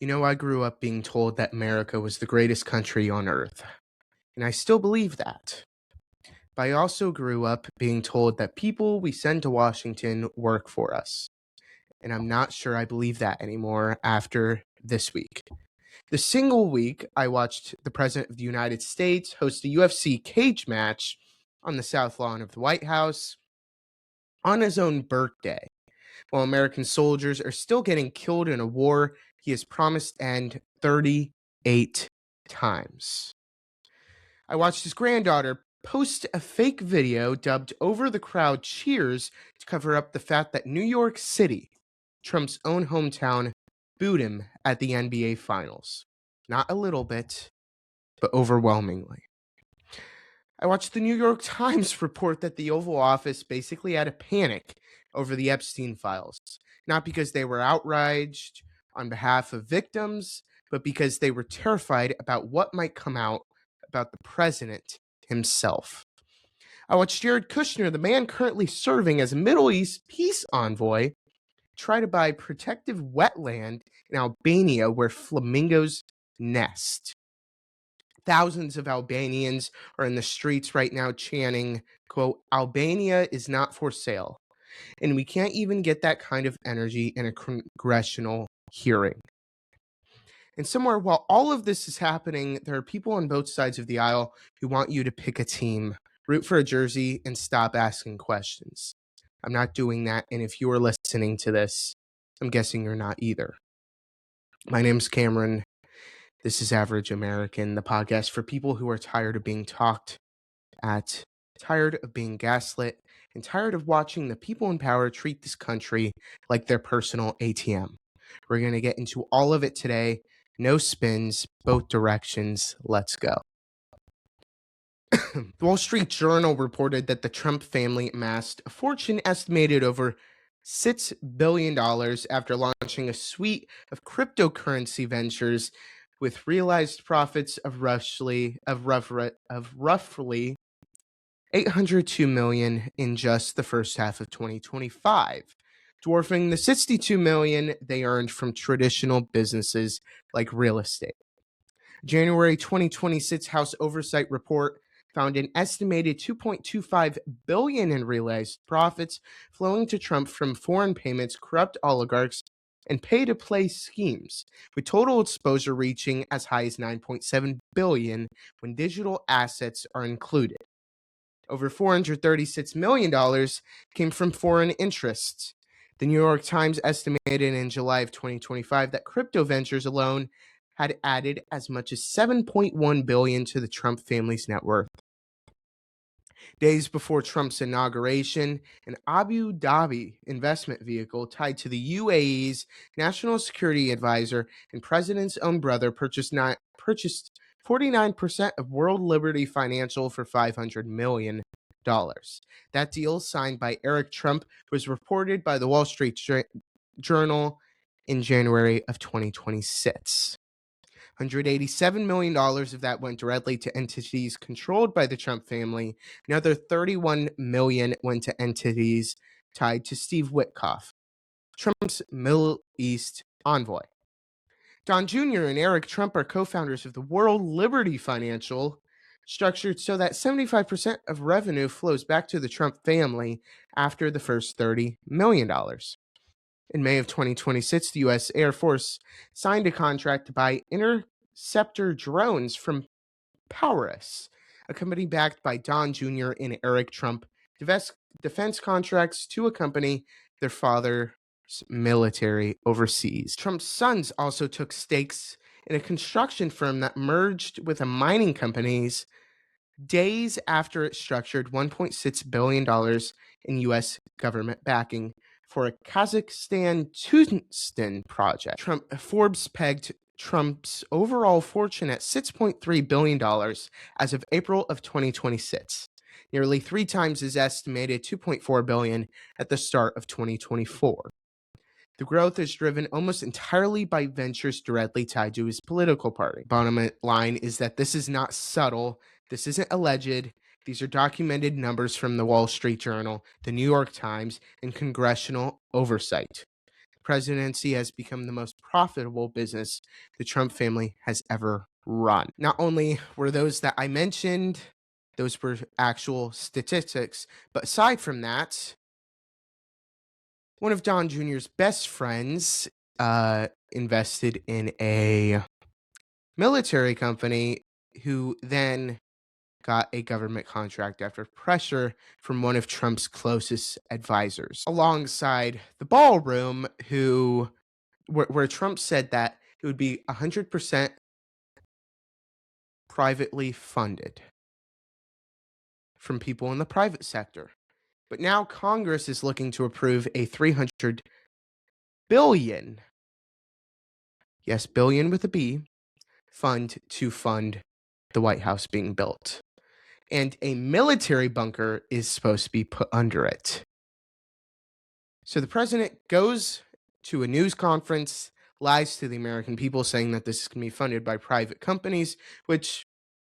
I grew up being told that America was the greatest country on earth, and I still believe that. But I also grew up being told that people we send to Washington work for us, and I'm not sure I believe that anymore after this week. The single week I watched the President of the United States host a UFC cage match on the South Lawn of the White House on his own birthday, while American soldiers are still getting killed in a war he has promised to end 38 times. I watched his granddaughter post a fake video dubbed Over the Crowd Cheers to cover up the fact that New York City, Trump's own hometown, booed him at the NBA Finals. Not a little bit, but overwhelmingly. I watched the New York Times report that the Oval Office basically had a panic over the Epstein files, not because they were outraged on behalf of victims, but because they were terrified about what might come out about the president himself. I watched Jared Kushner, the man currently serving as a Middle East peace envoy, try to buy protective wetland in Albania where flamingos nest. Thousands of Albanians are in the streets right now chanting, quote, Albania is not for sale. And we can't even get that kind of energy in a congressional hearing. And somewhere while all of this is happening, there are people on both sides of the aisle who want you to pick a team, root for a jersey, and stop asking questions. I'm not doing that, and if you are listening to this, I'm guessing you're not either. My name's Kameron. This is Average American, the podcast for people who are tired of being talked at, tired of being gaslit, and tired of watching the people in power treat this country like their personal ATM. We're going to get into all of it today. No spins, both directions. Let's go. The Wall Street Journal reported that the Trump family amassed a fortune estimated over $6 billion after launching a suite of cryptocurrency ventures with realized profits of roughly $802 million in just the first half of 2025, dwarfing the $62 million they earned from traditional businesses like real estate. January 2026 House Oversight Report found an estimated $2.25 billion in realized profits flowing to Trump from foreign payments, corrupt oligarchs, and pay-to-play schemes, with total exposure reaching as high as $9.7 billion when digital assets are included. Over $436 million came from foreign interests. The New York Times estimated in July of 2025 that crypto ventures alone had added as much as $7.1 billion to the Trump family's net worth. Days before Trump's inauguration, an Abu Dhabi investment vehicle tied to the UAE's national security advisor and president's own brother purchased 49% of World Liberty Financial for $500 million. That deal, signed by Eric Trump, was reported by the Wall Street Journal in January of 2026. $187 million of that went directly to entities controlled by the Trump family. Another $31 million went to entities tied to Steve Witkoff, Trump's Middle East envoy. Don Jr. and Eric Trump are co-founders of the World Liberty Financial, structured so that 75% of revenue flows back to the Trump family after the first $30 million. In May of 2026, the U.S. Air Force signed a contract to buy interceptor drones from Paris, a company backed by Don Jr. and Eric Trump, defense contracts to accompany their father's military overseas. Trump's sons also took stakes in a construction firm that merged with a mining company's days after it structured $1.6 billion in U.S. government backing for a Kazakhstan tungsten project. Forbes pegged Trump's overall fortune at $6.3 billion as of April of 2026, nearly 3 times his estimated $2.4 billion at the start of 2024. The growth is driven almost entirely by ventures directly tied to his political party. Bottom line is that this is not subtle. This isn't alleged. These are documented numbers from the Wall Street Journal, the New York Times, and congressional oversight. The presidency has become the most profitable business the Trump family has ever run. Not only were those that I mentioned, those were actual statistics, but aside from that, one of Don Jr.'s best friends invested in a military company who then got a government contract after pressure from one of Trump's closest advisors, alongside the ballroom, where Trump said that it would be 100% privately funded from people in the private sector. But now Congress is looking to approve a $300 billion, yes, billion with a B, fund to fund the White House being built. And a military bunker is supposed to be put under it. So the president goes to a news conference, lies to the American people, saying that this is going to be funded by private companies, which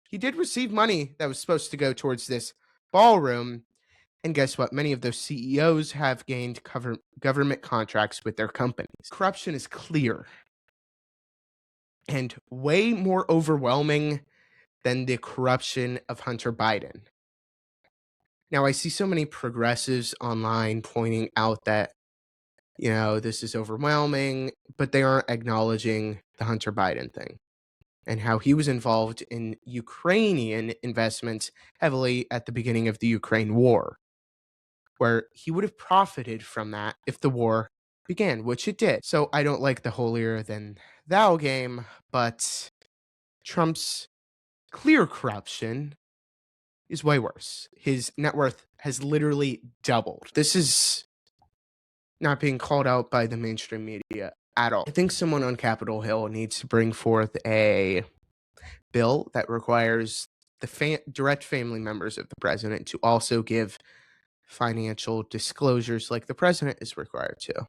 he did receive money that was supposed to go towards this ballroom. And guess what? Many of those CEOs have gained government contracts with their companies. Corruption is clear and way more overwhelming than the corruption of Hunter Biden. Now, I see so many progressives online pointing out that, this is overwhelming, but they aren't acknowledging the Hunter Biden thing and how he was involved in Ukrainian investments heavily at the beginning of the Ukraine war, where he would have profited from that if the war began, which it did. So I don't like the holier than thou game, but Trump's clear corruption is way worse. His net worth has literally doubled. This is not being called out by the mainstream media at all. I think someone on Capitol Hill needs to bring forth a bill that requires the direct family members of the president to also give financial disclosures like the president is required to.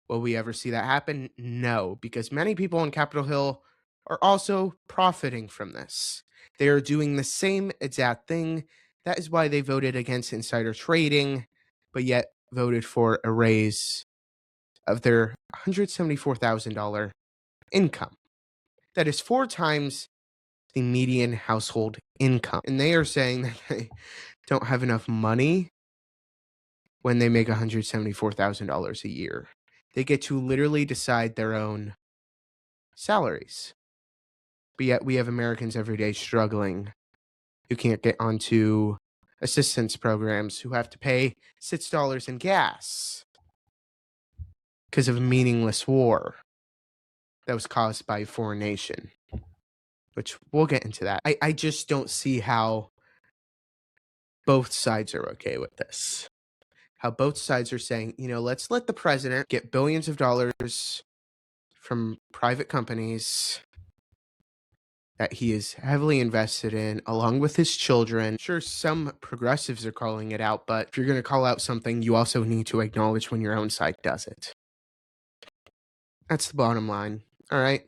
Will we ever see that happen? No, because many people on Capitol Hill are also profiting from this. They are doing the same exact thing. That is why they voted against insider trading, but yet voted for a raise of their $174,000 income. That is 4 times the median household income. And they are saying that they don't have enough money when they make $174,000 a year. They get to literally decide their own salaries. But yet we have Americans every day struggling who can't get onto assistance programs, who have to pay $6 in gas because of a meaningless war that was caused by a foreign nation, which we'll get into that. I just don't see how both sides are okay with this. How both sides are saying, let's let the president get billions of dollars from private companies that he is heavily invested in, along with his children. Sure, some progressives are calling it out, but if you're going to call out something, you also need to acknowledge when your own side does it. That's the bottom line, all right?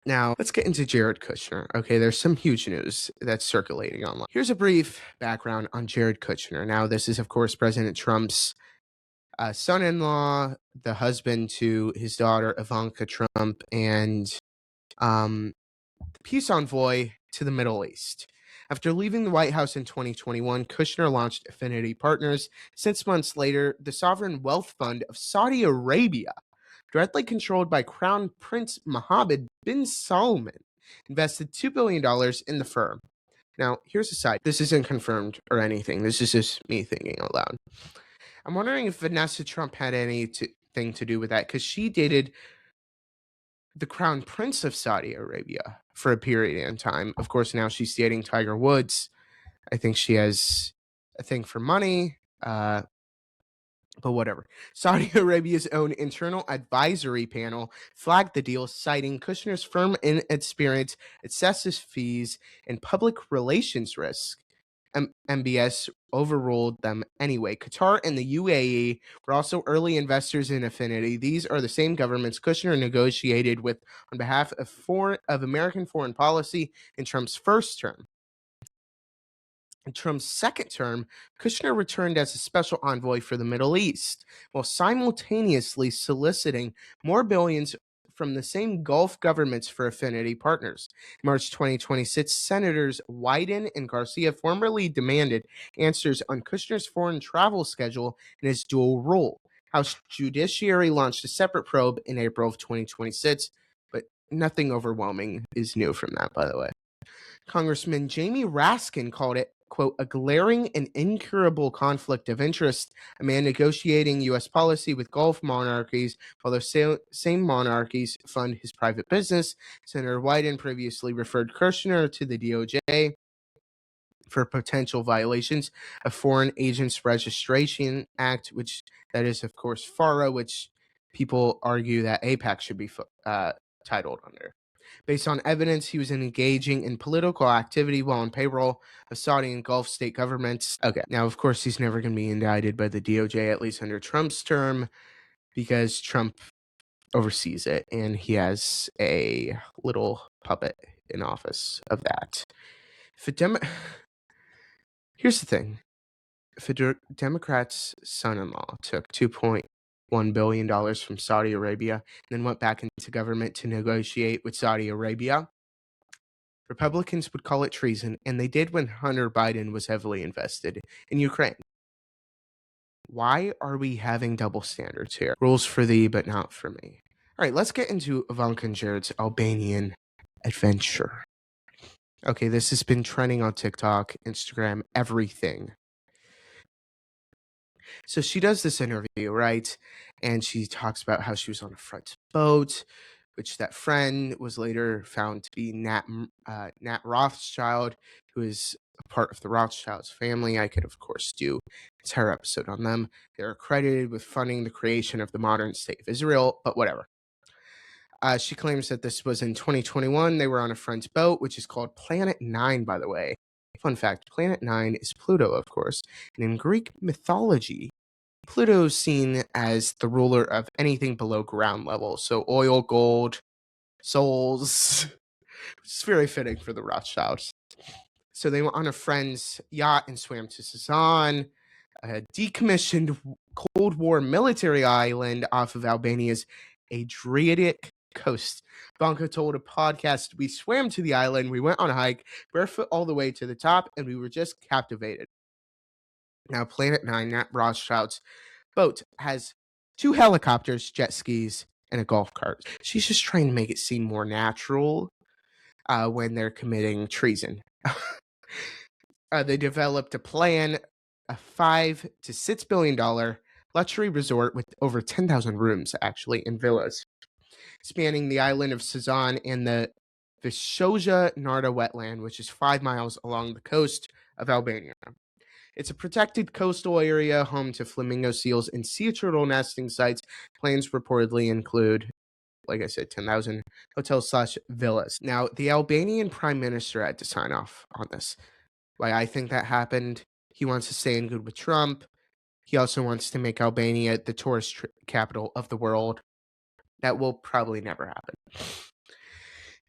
Now, let's get into Jared Kushner. Okay, there's some huge news that's circulating online. Here's a brief background on Jared Kushner. Now, this is, of course, President Trump's son-in-law, the husband to his daughter, Ivanka Trump, and peace envoy to the Middle East. After leaving the White House in 2021, Kushner launched Affinity Partners. 6 months later, the sovereign wealth fund of Saudi Arabia, directly controlled by Crown Prince Mohammed bin Salman, invested $2 billion in the firm. Now, here's a side. This isn't confirmed or anything. This is just me thinking out loud. I'm wondering if Vanessa Trump had anything to do with that, because she dated the Crown Prince of Saudi Arabia for a period of time. Of course, now she's dating Tiger Woods. I think she has a thing for money, but whatever. Saudi Arabia's own internal advisory panel flagged the deal, citing Kushner's firm inexperience, excessive fees, and public relations risk. MBS overruled them anyway. Qatar and the UAE were also early investors in Affinity. These are the same governments Kushner negotiated with on behalf of American foreign policy in Trump's first term. In Trump's second term, Kushner returned as a special envoy for the Middle East, while simultaneously soliciting more billions from the same Gulf governments for affinity partners. In March 2026, Senators Wyden and Garcia formally demanded answers on Kushner's foreign travel schedule and his dual role. House Judiciary launched a separate probe in April of 2026, but nothing overwhelming is new from that, by the way. Congressman Jamie Raskin called it, quote, a glaring and incurable conflict of interest, a man negotiating U.S. policy with Gulf monarchies while those same monarchies fund his private business. Senator Wyden previously referred Kushner to the DOJ for potential violations of Foreign Agents Registration Act, which that is, of course, FARA, which people argue that APAC should be titled under. Based on evidence, he was engaging in political activity while on payroll of Saudi and Gulf state governments. Okay, now, of course, he's never going to be indicted by the DOJ, at least under Trump's term, because Trump oversees it, and he has a little puppet in office of that. Here's the thing. If a Democrat's son-in-law took $2.1 billion from Saudi Arabia and then went back into government to negotiate with Saudi Arabia, Republicans would call it treason, and they did when Hunter Biden was heavily invested in Ukraine. Why are we having double standards here? Rules for thee, but not for me. All right, let's get into Ivanka and Jared's Albanian adventure. Okay, this has been trending on TikTok, Instagram, everything. So she does this interview, right? And she talks about how she was on a French boat, which that friend was later found to be Nat Rothschild, who is a part of the Rothschilds family. I could, of course, do an entire episode on them. They're credited with funding the creation of the modern state of Israel, but whatever. She claims that this was in 2021. They were on a French boat, which is called Planet 9, by the way. Fun fact, Planet 9 is Pluto, of course. And in Greek mythology, Pluto is seen as the ruler of anything below ground level. So oil, gold, souls. It's very fitting for the Rothschilds. So they went on a friend's yacht and swam to Sazan, a decommissioned Cold War military island off of Albania's Adriatic coast. Ivanka told a podcast, we swam to the island, we went on a hike, barefoot all the way to the top, and we were just captivated. Now, Planet 9, Nat Rothschild's boat, has 2 helicopters, jet skis, and a golf cart. She's just trying to make it seem more natural when they're committing treason. They developed a plan, a $5 to $6 billion luxury resort with over 10,000 rooms, actually, and villas, spanning the island of Sazan and the Vishoja Narda wetland, which is 5 miles along the coast of Albania. It's a protected coastal area home to flamingo seals and sea turtle nesting sites. Plans reportedly include, like I said, 10,000 hotels/villas. Now, the Albanian prime minister had to sign off on this. Why I think that happened, he wants to stay in good with Trump. He also wants to make Albania the tourist capital of the world. That will probably never happen.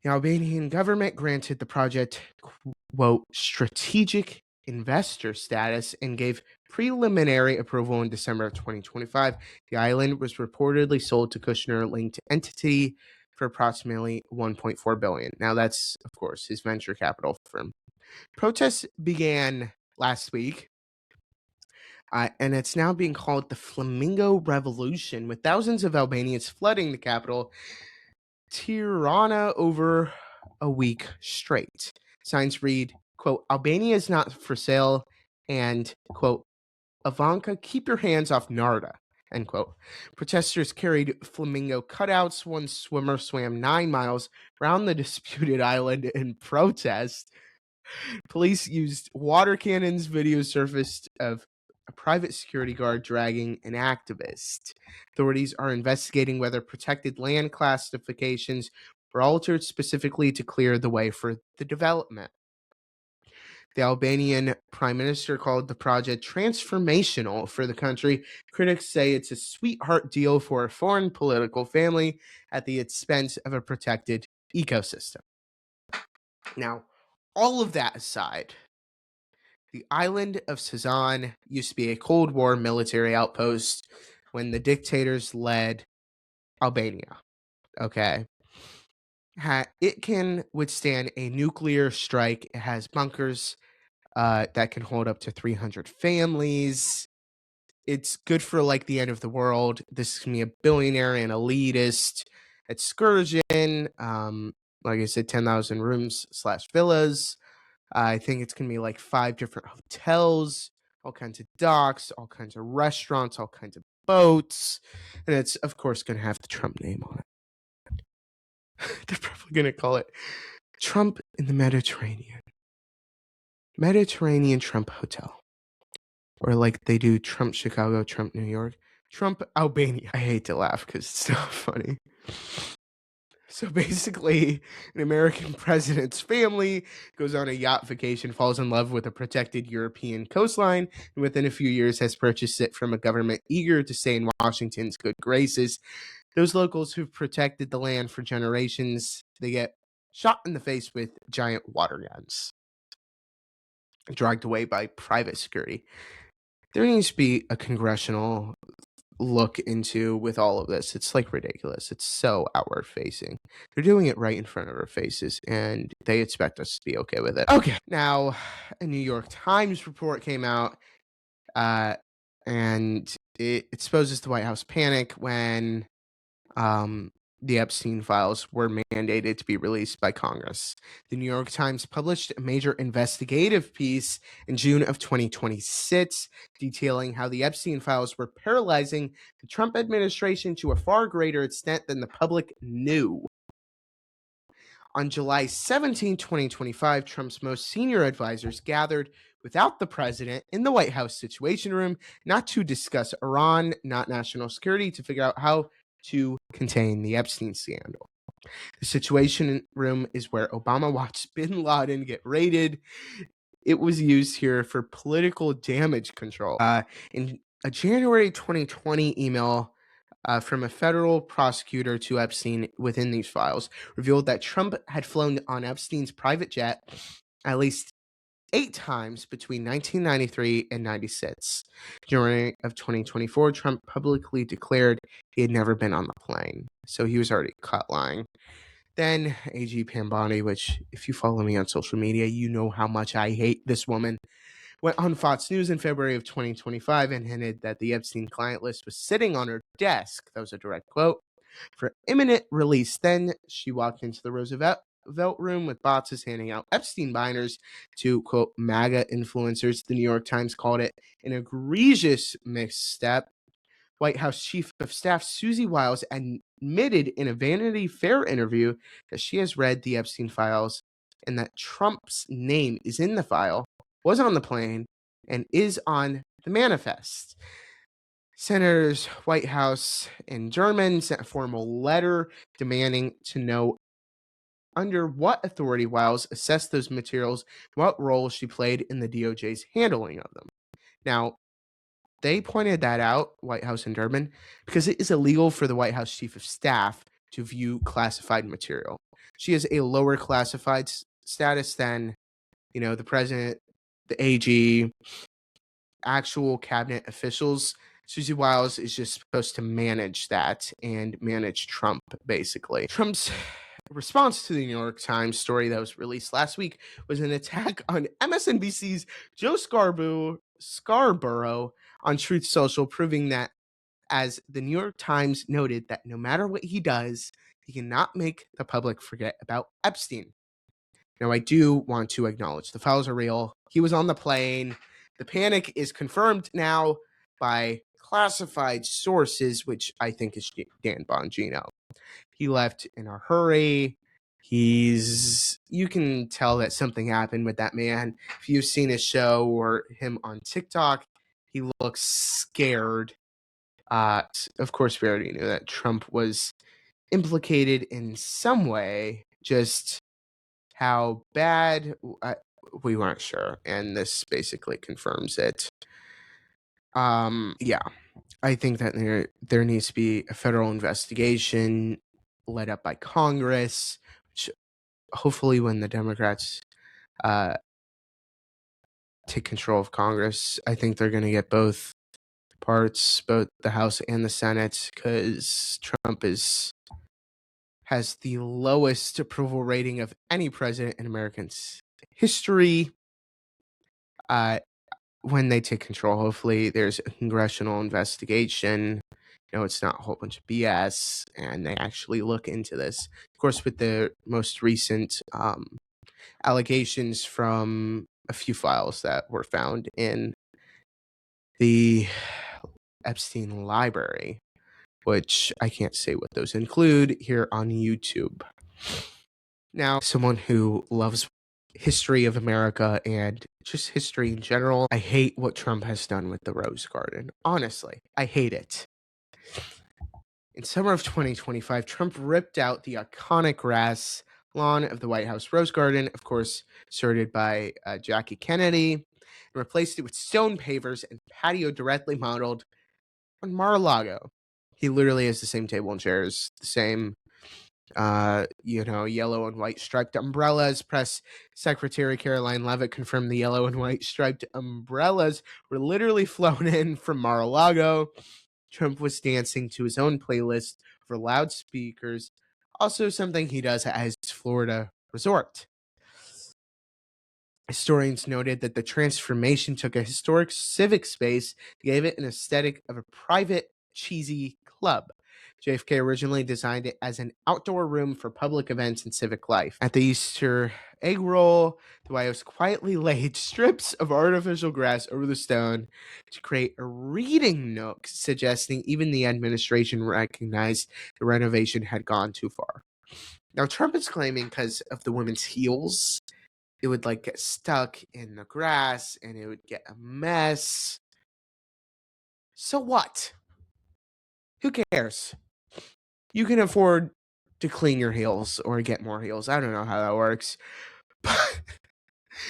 The Albanian government granted the project, quote, strategic investor status and gave preliminary approval in December of 2025. The island was reportedly sold to Kushner-linked entity for approximately $1.4 billion. Now, that's, of course, his venture capital firm. Protests began last week, and it's now being called the Flamingo Revolution, with thousands of Albanians flooding the capital, Tirana, over a week straight. Signs read, quote, Albania is not for sale, and, quote, Ivanka, keep your hands off Narda, end quote. Protesters carried flamingo cutouts. One swimmer swam 9 miles around the disputed island in protest. Police used water cannons. Video surfaced of a private security guard dragging an activist. Authorities are investigating whether protected land classifications were altered specifically to clear the way for the development. The Albanian prime minister called the project transformational for the country. Critics say it's a sweetheart deal for a foreign political family at the expense of a protected ecosystem. Now, all of that aside, The island of Sazan used to be a Cold War military outpost when the dictators led Albania. Okay. It can withstand a nuclear strike. It has bunkers that can hold up to 300 families. It's good for like the end of the world. This is gonna be a billionaire and elitist excursion. Like I said, 10,000 rooms slash villas. I think it's gonna be like 5 different hotels, all kinds of docks, all kinds of restaurants, all kinds of boats, and it's of course gonna have the Trump name on it. They're probably gonna call it Trump in the Mediterranean. Mediterranean Trump Hotel. Or like they do Trump Chicago, Trump New York, Trump Albania. I hate to laugh because it's so funny. So basically, an American president's family goes on a yacht vacation, falls in love with a protected European coastline, and within a few years has purchased it from a government eager to stay in Washington's good graces. Those locals who've protected the land for generations, they get shot in the face with giant water guns, dragged away by private security. There needs to be a congressional look into with all of this. It's like ridiculous. It's so outward facing. They're doing it right in front of our faces, and they expect us to be okay with it. Okay, now a New York Times report came out, and it exposes the White House panic when the Epstein files were mandated to be released by Congress. The New York Times published a major investigative piece in June of 2026 detailing how the Epstein files were paralyzing the Trump administration to a far greater extent than the public knew. On July 17, 2025, Trump's most senior advisors gathered without the president in the White House Situation Room, not to discuss Iran, not national security, to figure out how to contain the Epstein scandal. The Situation Room is where Obama watched bin Laden get raided. It was used here for political damage control. In a January 2020 email from a federal prosecutor to Epstein within these files revealed that Trump had flown on Epstein's private jet at least 8 times between 1993 and 96. During of 2024, Trump publicly declared he had never been on the plane, so he was already caught lying. Then AG Pambani, which if you follow me on social media, you know how much I hate this woman, went on Fox News in February of 2025 and hinted that the Epstein client list was sitting on her desk. That was a direct quote. For imminent release, then she walked into the Roosevelt room with boxes handing out Epstein binders to, quote, MAGA influencers. The New York Times called it an egregious misstep. White House Chief of Staff Susie Wiles admitted in a Vanity Fair interview that she has read the Epstein files and that Trump's name is in the file, was on the plane, and is on the manifest. Senators White House and German sent a formal letter demanding to know under what authority Wiles assessed those materials, what role she played in the DOJ's handling of them. Now, they pointed that out, White House and Durbin, because it is illegal for the White House Chief of Staff to view classified material. She has a lower classified status than, the president, the AG, actual cabinet officials. Susie Wiles is just supposed to manage that and manage Trump, basically. Trump's response to the New York Times story that was released last week was an attack on MSNBC's Joe Scarborough on Truth Social, proving that, as the New York Times noted, that no matter what he does, he cannot make the public forget about Epstein. Now, I do want to acknowledge the files are real. He was on the plane. The panic is confirmed now by classified sources, which I think is Dan Bongino. He left in a hurry. You can tell that something happened with that man. If you've seen his show or him on TikTok, he looks scared. Of course, we already knew that Trump was implicated in some way, just how bad, we weren't sure, and this basically confirms it. Yeah, I think that there needs to be a federal investigation led up by Congress, which hopefully when the Democrats take control of Congress. I think they're going to get both parts, both the House and the Senate, because Trump has the lowest approval rating of any president in American history. When they take control, hopefully there's a congressional investigation. It's not a whole bunch of BS, and they actually look into this. Of course, with the most recent allegations from a few files that were found in the Epstein library, which I can't say what those include here on YouTube. Now, someone who loves history of America and just history in general, I hate what Trump has done with the Rose Garden. Honestly, I hate it. In summer of 2025, Trump ripped out the iconic grass lawn of the White House Rose Garden, of course, started by Jackie Kennedy, and replaced it with stone pavers and patio directly modeled on Mar-a-Lago. He literally has the same table and chairs, the same yellow and white striped umbrellas. Press Secretary Caroline Leavitt confirmed the yellow and white striped umbrellas were literally flown in from Mar-a-Lago. Trump was dancing to his own playlist for loudspeakers, also something he does at his Florida resort. Historians noted that the transformation took a historic civic space, gave it an aesthetic of a private, cheesy club. JFK originally designed it as an outdoor room for public events and civic life. At the Easter egg roll, the White House quietly laid strips of artificial grass over the stone to create a reading nook, suggesting even the administration recognized the renovation had gone too far. Now, Trump is claiming because of the women's heels, it would get stuck in the grass and it would get a mess. So what? Who cares? You can afford to clean your heels or get more heels. I don't know how that works. But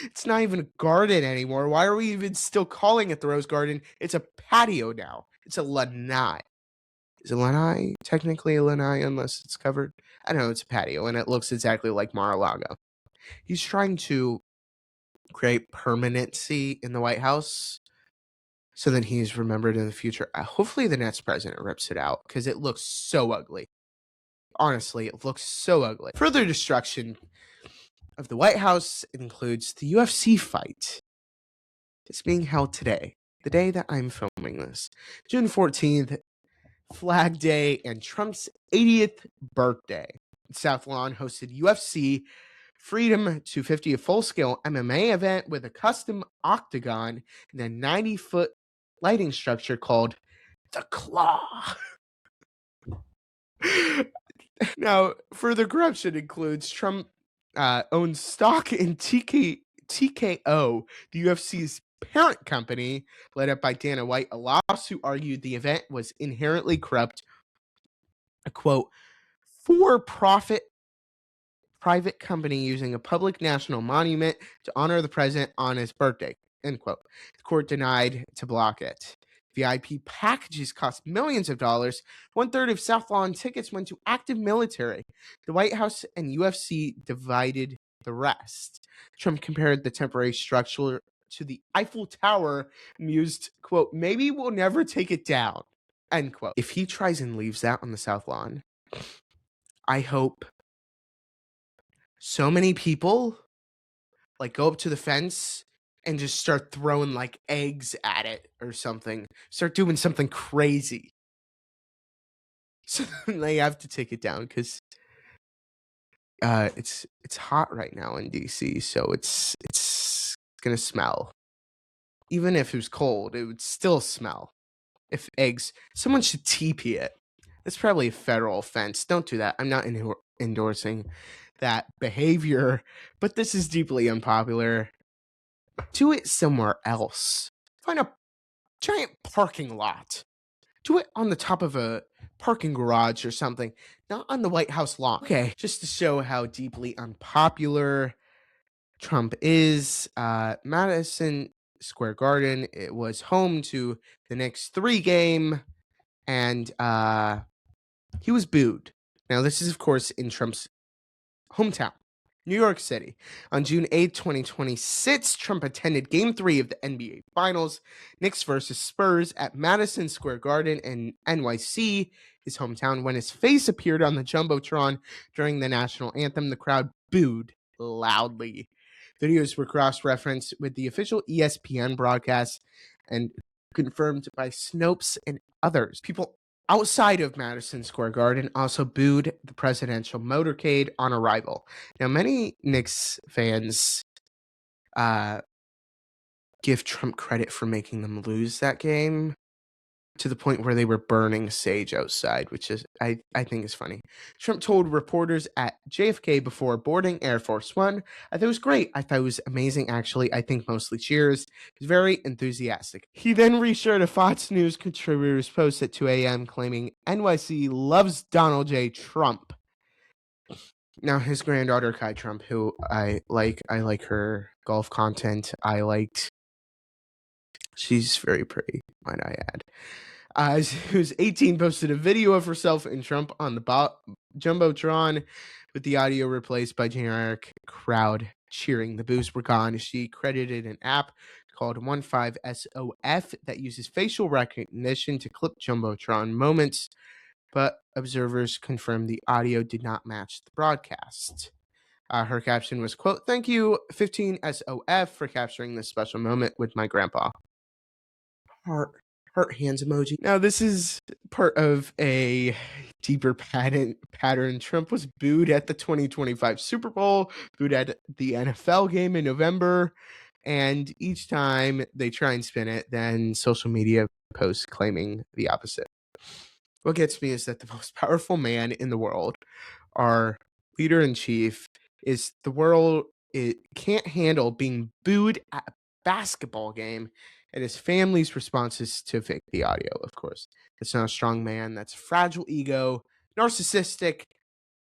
it's not even a garden anymore. Why are we even still calling it the Rose Garden? It's a patio now. It's a lanai. Is a lanai technically a lanai unless it's covered? I don't know. It's a patio and it looks exactly like Mar-a-Lago. He's trying to create permanency in the White House so that he's remembered in the future. Hopefully the next president rips it out because it looks so ugly. Honestly, it looks so ugly. Further destruction of the White House includes the UFC fight. It's being held today, the day that I'm filming this. June 14th, Flag Day, and Trump's 80th birthday. South Lawn hosted UFC Freedom 250, a full-scale MMA event with a custom octagon and a 90-foot lighting structure called the Claw. Now, further corruption includes Trump owns stock in TKO, the UFC's parent company, led up by Dana White. A lawsuit argued the event was inherently corrupt. A quote, for-profit private company using a public national monument to honor the president on his birthday, end quote. The court denied to block it. VIP packages cost millions of dollars. 1/3 of South Lawn tickets went to active military. The White House and UFC divided the rest. Trump compared the temporary structure to the Eiffel Tower and used, quote, maybe we'll never take it down, end quote. If he tries and leaves that on the South Lawn, I hope so many people go up to the fence and just start throwing eggs at it or something. Start doing something crazy. So they have to take it down because it's hot right now in DC, so it's gonna smell. Even if it was cold, it would still smell. If eggs, someone should TP it. That's probably a federal offense. Don't do that. I'm not endorsing that behavior, but this is deeply unpopular. Do it somewhere else. Find a giant parking lot. Do it on the top of a parking garage or something, not on the White House lawn. Okay, just to show how deeply unpopular Trump is, Madison Square Garden, it was home to the Knicks 3 game, and he was booed. Now, this is, of course, in Trump's hometown. New York City. On June 8th, 2026, Trump attended Game 3 of the NBA Finals, Knicks versus Spurs at Madison Square Garden in NYC, his hometown. When his face appeared on the Jumbotron during the national anthem, the crowd booed loudly. Videos were cross-referenced with the official ESPN broadcast and confirmed by Snopes and others. People outside of Madison Square Garden also booed the presidential motorcade on arrival. Now, many Knicks fans give Trump credit for making them lose that game to the point where they were burning sage outside, which is I think is funny. Trump told reporters at JFK before boarding Air Force One, I thought it was great. I thought it was amazing, actually. I think mostly cheers. He was very enthusiastic. He then reshared a Fox News contributor's post at 2 a.m. claiming NYC loves Donald J. Trump. Now, his granddaughter, Kai Trump, who I like her golf content. She's very pretty, might I add. Who's 18, posted a video of herself and Trump on the Jumbotron with the audio replaced by generic crowd cheering. The boos were gone. She credited an app called 15SOF that uses facial recognition to clip Jumbotron moments, but observers confirmed the audio did not match the broadcast. Her caption was, quote, "Thank you, 15SOF, for capturing this special moment with my grandpa." Heart hands emoji. Now, this is part of a deeper pattern. Trump was booed at the 2025 Super Bowl, booed at the NFL game in November, and each time they try and spin it, then social media posts claiming the opposite. What gets me is that the most powerful man in the world, our leader-in-chief, is the world it can't handle being booed at a basketball game, and his family's response is to fake the audio, of course. That's not a strong man. That's fragile ego, narcissistic,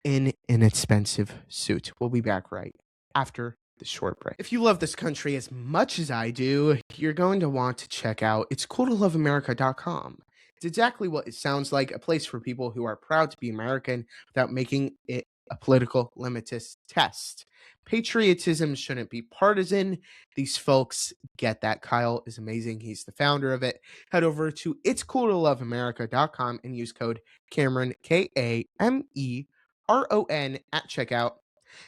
in an expensive suit. We'll be back right after the short break. If you love this country as much as I do, you're going to want to check out itscooltoloveamerica.com. It's exactly what it sounds like, a place for people who are proud to be American without making it a political litmus test. Patriotism shouldn't be partisan. These folks get that. Kyle is amazing. He's the founder of it. Head over to itscooltoloveamerica.com and use code Kameron, Kameron, at checkout.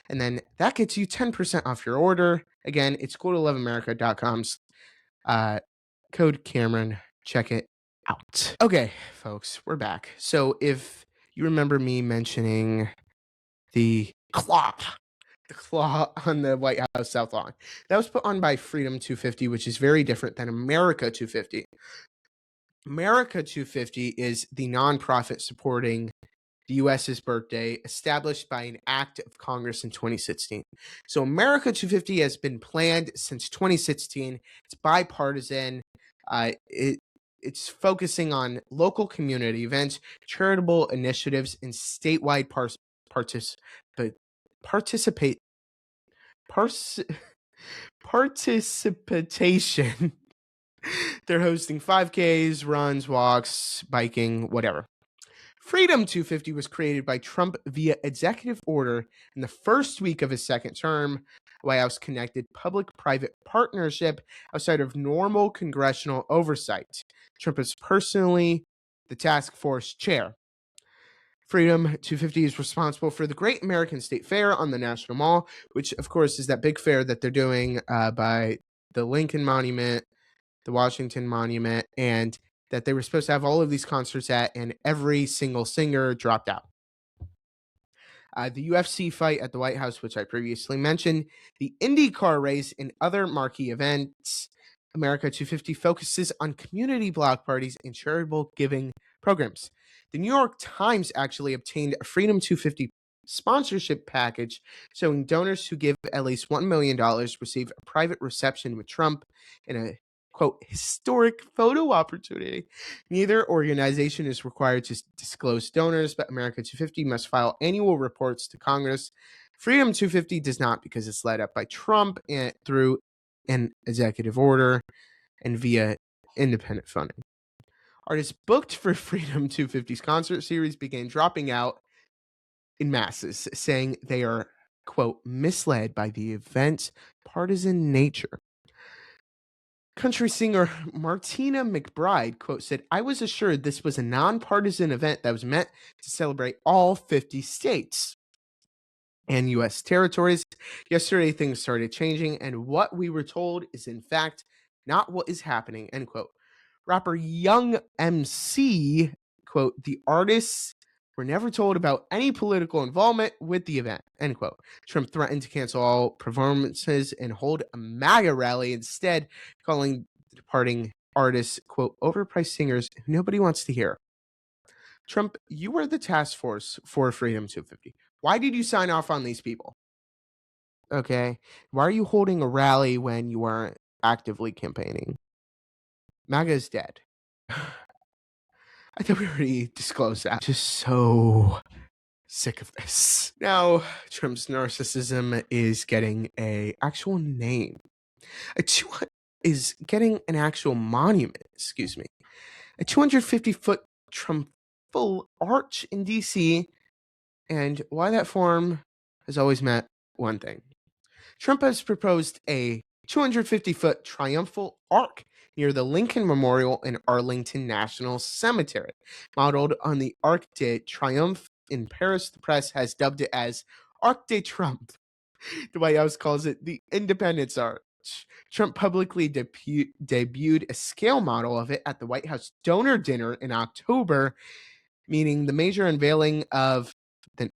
And then that gets you 10% off your order. Again, it's itscooltoloveamerica.com's code Kameron. Check it out. Okay, folks, we're back. So if you remember me mentioning the claw on the White House South Lawn, that was put on by Freedom 250, which is very different than America 250. America 250 is the nonprofit supporting the U.S.'s birthday, established by an act of Congress in 2016. So America 250 has been planned since 2016. It's bipartisan. It's focusing on local community events, charitable initiatives, and statewide participation. They're hosting 5Ks, runs, walks, biking, whatever. Freedom 250 was created by Trump via executive order in the first week of his second term. White House connected public-private partnership outside of normal congressional oversight. Trump is personally the task force chair. Freedom 250 is responsible for the Great American State Fair on the National Mall, which, of course, is that big fair that they're doing by the Lincoln Monument, the Washington Monument, and that they were supposed to have all of these concerts at, and every single singer dropped out. The UFC fight at the White House, which I previously mentioned, the IndyCar race, and other marquee events. America 250 focuses on community block parties and charitable giving programs. The New York Times actually obtained a Freedom 250 sponsorship package showing donors who give at least $1 million receive a private reception with Trump in a, quote, historic photo opportunity. Neither organization is required to disclose donors, but America 250 must file annual reports to Congress. Freedom 250 does not, because it's led up by Trump and through an executive order and via independent funding. Artists booked for Freedom 250's concert series began dropping out in masses, saying they are quote, misled by the event's partisan nature. Country singer Martina McBride, quote, said, I was assured this was a nonpartisan event that was meant to celebrate all 50 states and U.S. territories. Yesterday, things started changing, and what we were told is, in fact, not what is happening, end quote. Rapper Young MC, quote, the artists were never told about any political involvement with the event, end quote. Trump threatened to cancel all performances and hold a MAGA rally instead, calling the departing artists, quote, overpriced singers who nobody wants to hear. Trump, you were the task force for Freedom 250. Why did you sign off on these people? Okay. Why are you holding a rally when you aren't actively campaigning? MAGA is dead. I thought we already disclosed that. Just so sick of this. Now, Trump's narcissism is getting an actual name. Is getting an actual monument, excuse me. A 250-foot Trumpful arch in D.C., and why that form has always meant one thing. Trump has proposed a 250-foot triumphal arch near the Lincoln Memorial in Arlington National Cemetery. Modeled on the Arc de Triomphe in Paris, the press has dubbed it as Arc de Trump. The White House calls it the Independence Arch. Trump publicly debuted a scale model of it at the White House donor dinner in October, meaning the major unveiling of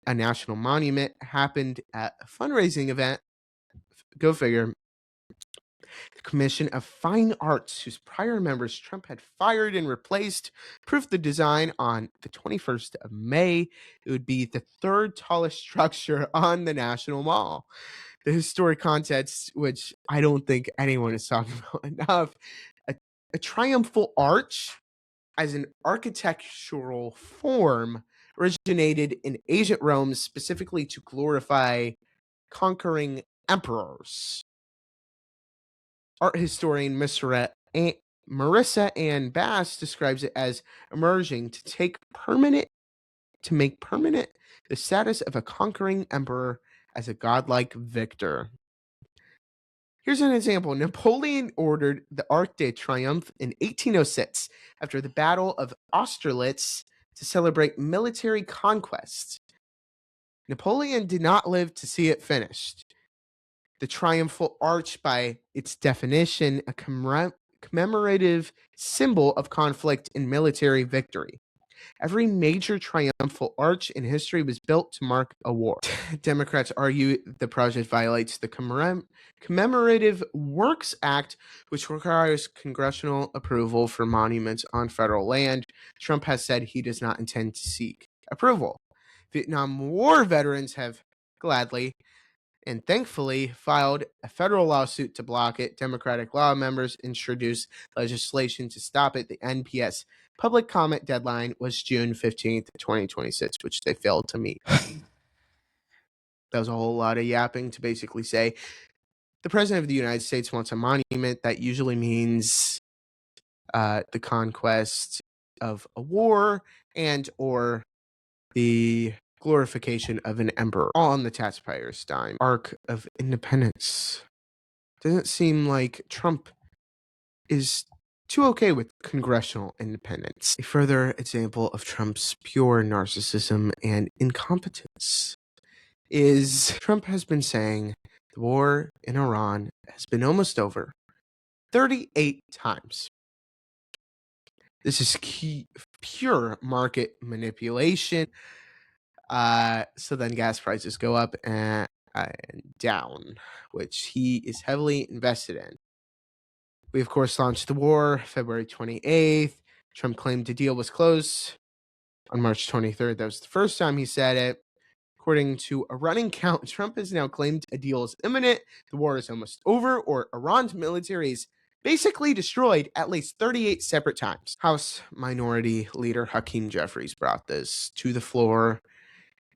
a national monument happened at a fundraising event. Go figure. The Commission of Fine Arts, whose prior members Trump had fired and replaced, proved the design on the 21st of May. It would be the third tallest structure on the National Mall. The historic context, which I don't think anyone is talking about enough, a triumphal arch as an architectural form originated in ancient Rome specifically to glorify conquering emperors. Art historian Marissa Ann Bass describes it as emerging to make permanent the status of a conquering emperor as a godlike victor. Here's an example. Napoleon ordered the Arc de Triomphe in 1806 after the Battle of Austerlitz to celebrate military conquest. Napoleon did not live to see it finished. The triumphal arch, by its definition, a commemorative symbol of conflict and military victory. Every major triumphal arch in history was built to mark a war. Democrats argue the project violates the Commemorative Works Act, which requires congressional approval for monuments on federal land. Trump has said he does not intend to seek approval. Vietnam War veterans have gladly and thankfully filed a federal lawsuit to block it. Democratic law members introduced legislation to stop it. The NPS public comment deadline was June 15th, 2026, which they failed to meet. That was a whole lot of yapping to basically say the President of the United States wants a monument. That usually means the conquest of a war and or the glorification of an emperor, all on the taxpayer's dime. Arc of Independence. Doesn't seem like Trump is too okay with congressional independence. A further example of Trump's pure narcissism and incompetence is Trump has been saying the war in Iran has been almost over 38 times. This is pure market manipulation. So then gas prices go up and down, which he is heavily invested in. We, of course, launched the war February 28th. Trump claimed the deal was closed on March 23rd. That was the first time he said it. According to a running count, Trump has now claimed a deal is imminent, the war is almost over, or Iran's military is basically destroyed at least 38 separate times. House Minority Leader Hakeem Jeffries brought this to the floor.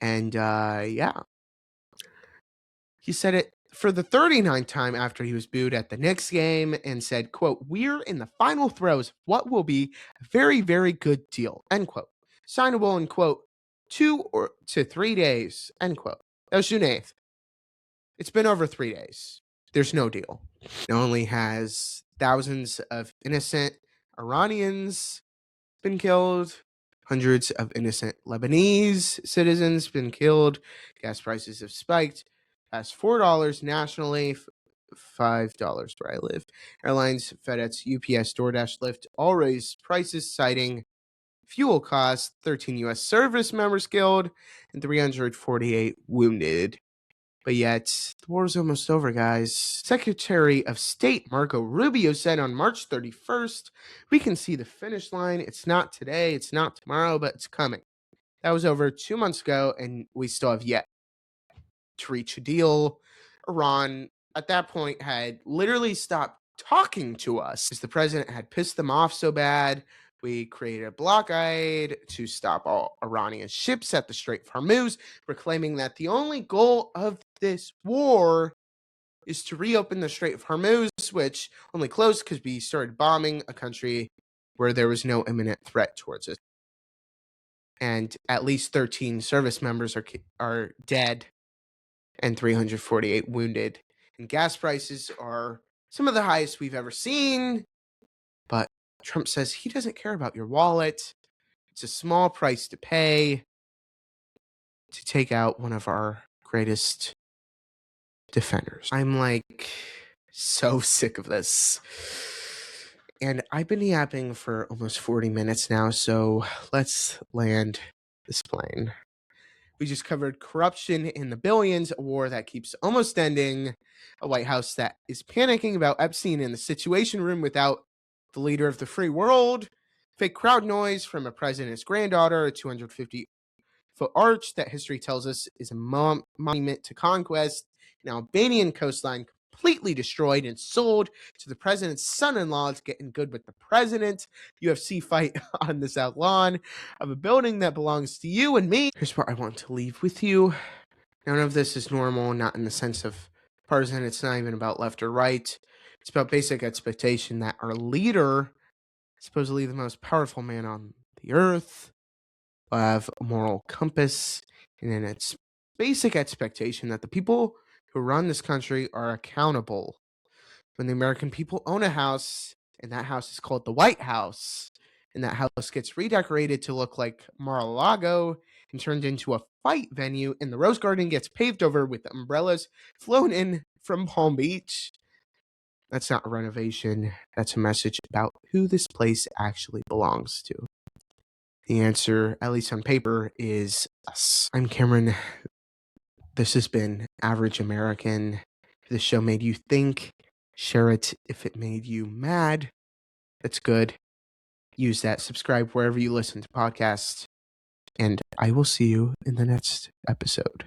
And he said it for the 39th time after he was booed at the Knicks game and said, quote, we're in the final throes of what will be a very, very good deal, end quote. Signable in, quote, 2 to 3 days, end quote. That was June 8th. It's been over 3 days. There's no deal. It only has thousands of innocent Iranians been killed, hundreds of innocent Lebanese citizens been killed. Gas prices have spiked past $4 nationally, $5 where I live. Airlines, FedEx, UPS, DoorDash, Lyft all raised prices, citing fuel costs. 13 U.S. service members killed and 348 wounded. But yet, the war's almost over, guys. Secretary of State Marco Rubio said on March 31st, we can see the finish line. It's not today, it's not tomorrow, but it's coming. That was over 2 months ago, and we still have yet to reach a deal. Iran, at that point, had literally stopped talking to us because the president had pissed them off so bad. We created a blockade to stop all Iranian ships at the Strait of Hormuz, proclaiming that the only goal of this war is to reopen the Strait of Hormuz, which only closed because we started bombing a country where there was no imminent threat towards us. And at least 13 service members are dead and 348 wounded. And gas prices are some of the highest we've ever seen. But Trump says he doesn't care about your wallet. It's a small price to pay to take out one of our greatest defenders. I'm like so sick of this. And I've been yapping for almost 40 minutes now, so let's land this plane. We just covered corruption in the billions, a war that keeps almost ending, a White House that is panicking about Epstein in the Situation Room without the leader of the free world, fake crowd noise from a president's granddaughter, a 250-foot arch that history tells us is a monument to conquest, an Albanian coastline completely destroyed and sold to the president's son-in-law to get in good with the president, UFC fight on the South Lawn of a building that belongs to you and me. Here's what I want to leave with you. None of this is normal, not in the sense of partisan. It's not even about left or right. It's about basic expectation that our leader, supposedly the most powerful man on the earth, will have a moral compass, and then it's basic expectation that the people who run this country are accountable. When the American people own a house, and that house is called the White House, and that house gets redecorated to look like Mar-a-Lago and turned into a fight venue, and the Rose Garden gets paved over with umbrellas flown in from Palm Beach, that's not a renovation. That's a message about who this place actually belongs to. The answer, at least on paper, is us. I'm Kameron. This has been Average American. If this show made you think, share it. If it made you mad, that's good. Use that. Subscribe wherever you listen to podcasts. And I will see you in the next episode.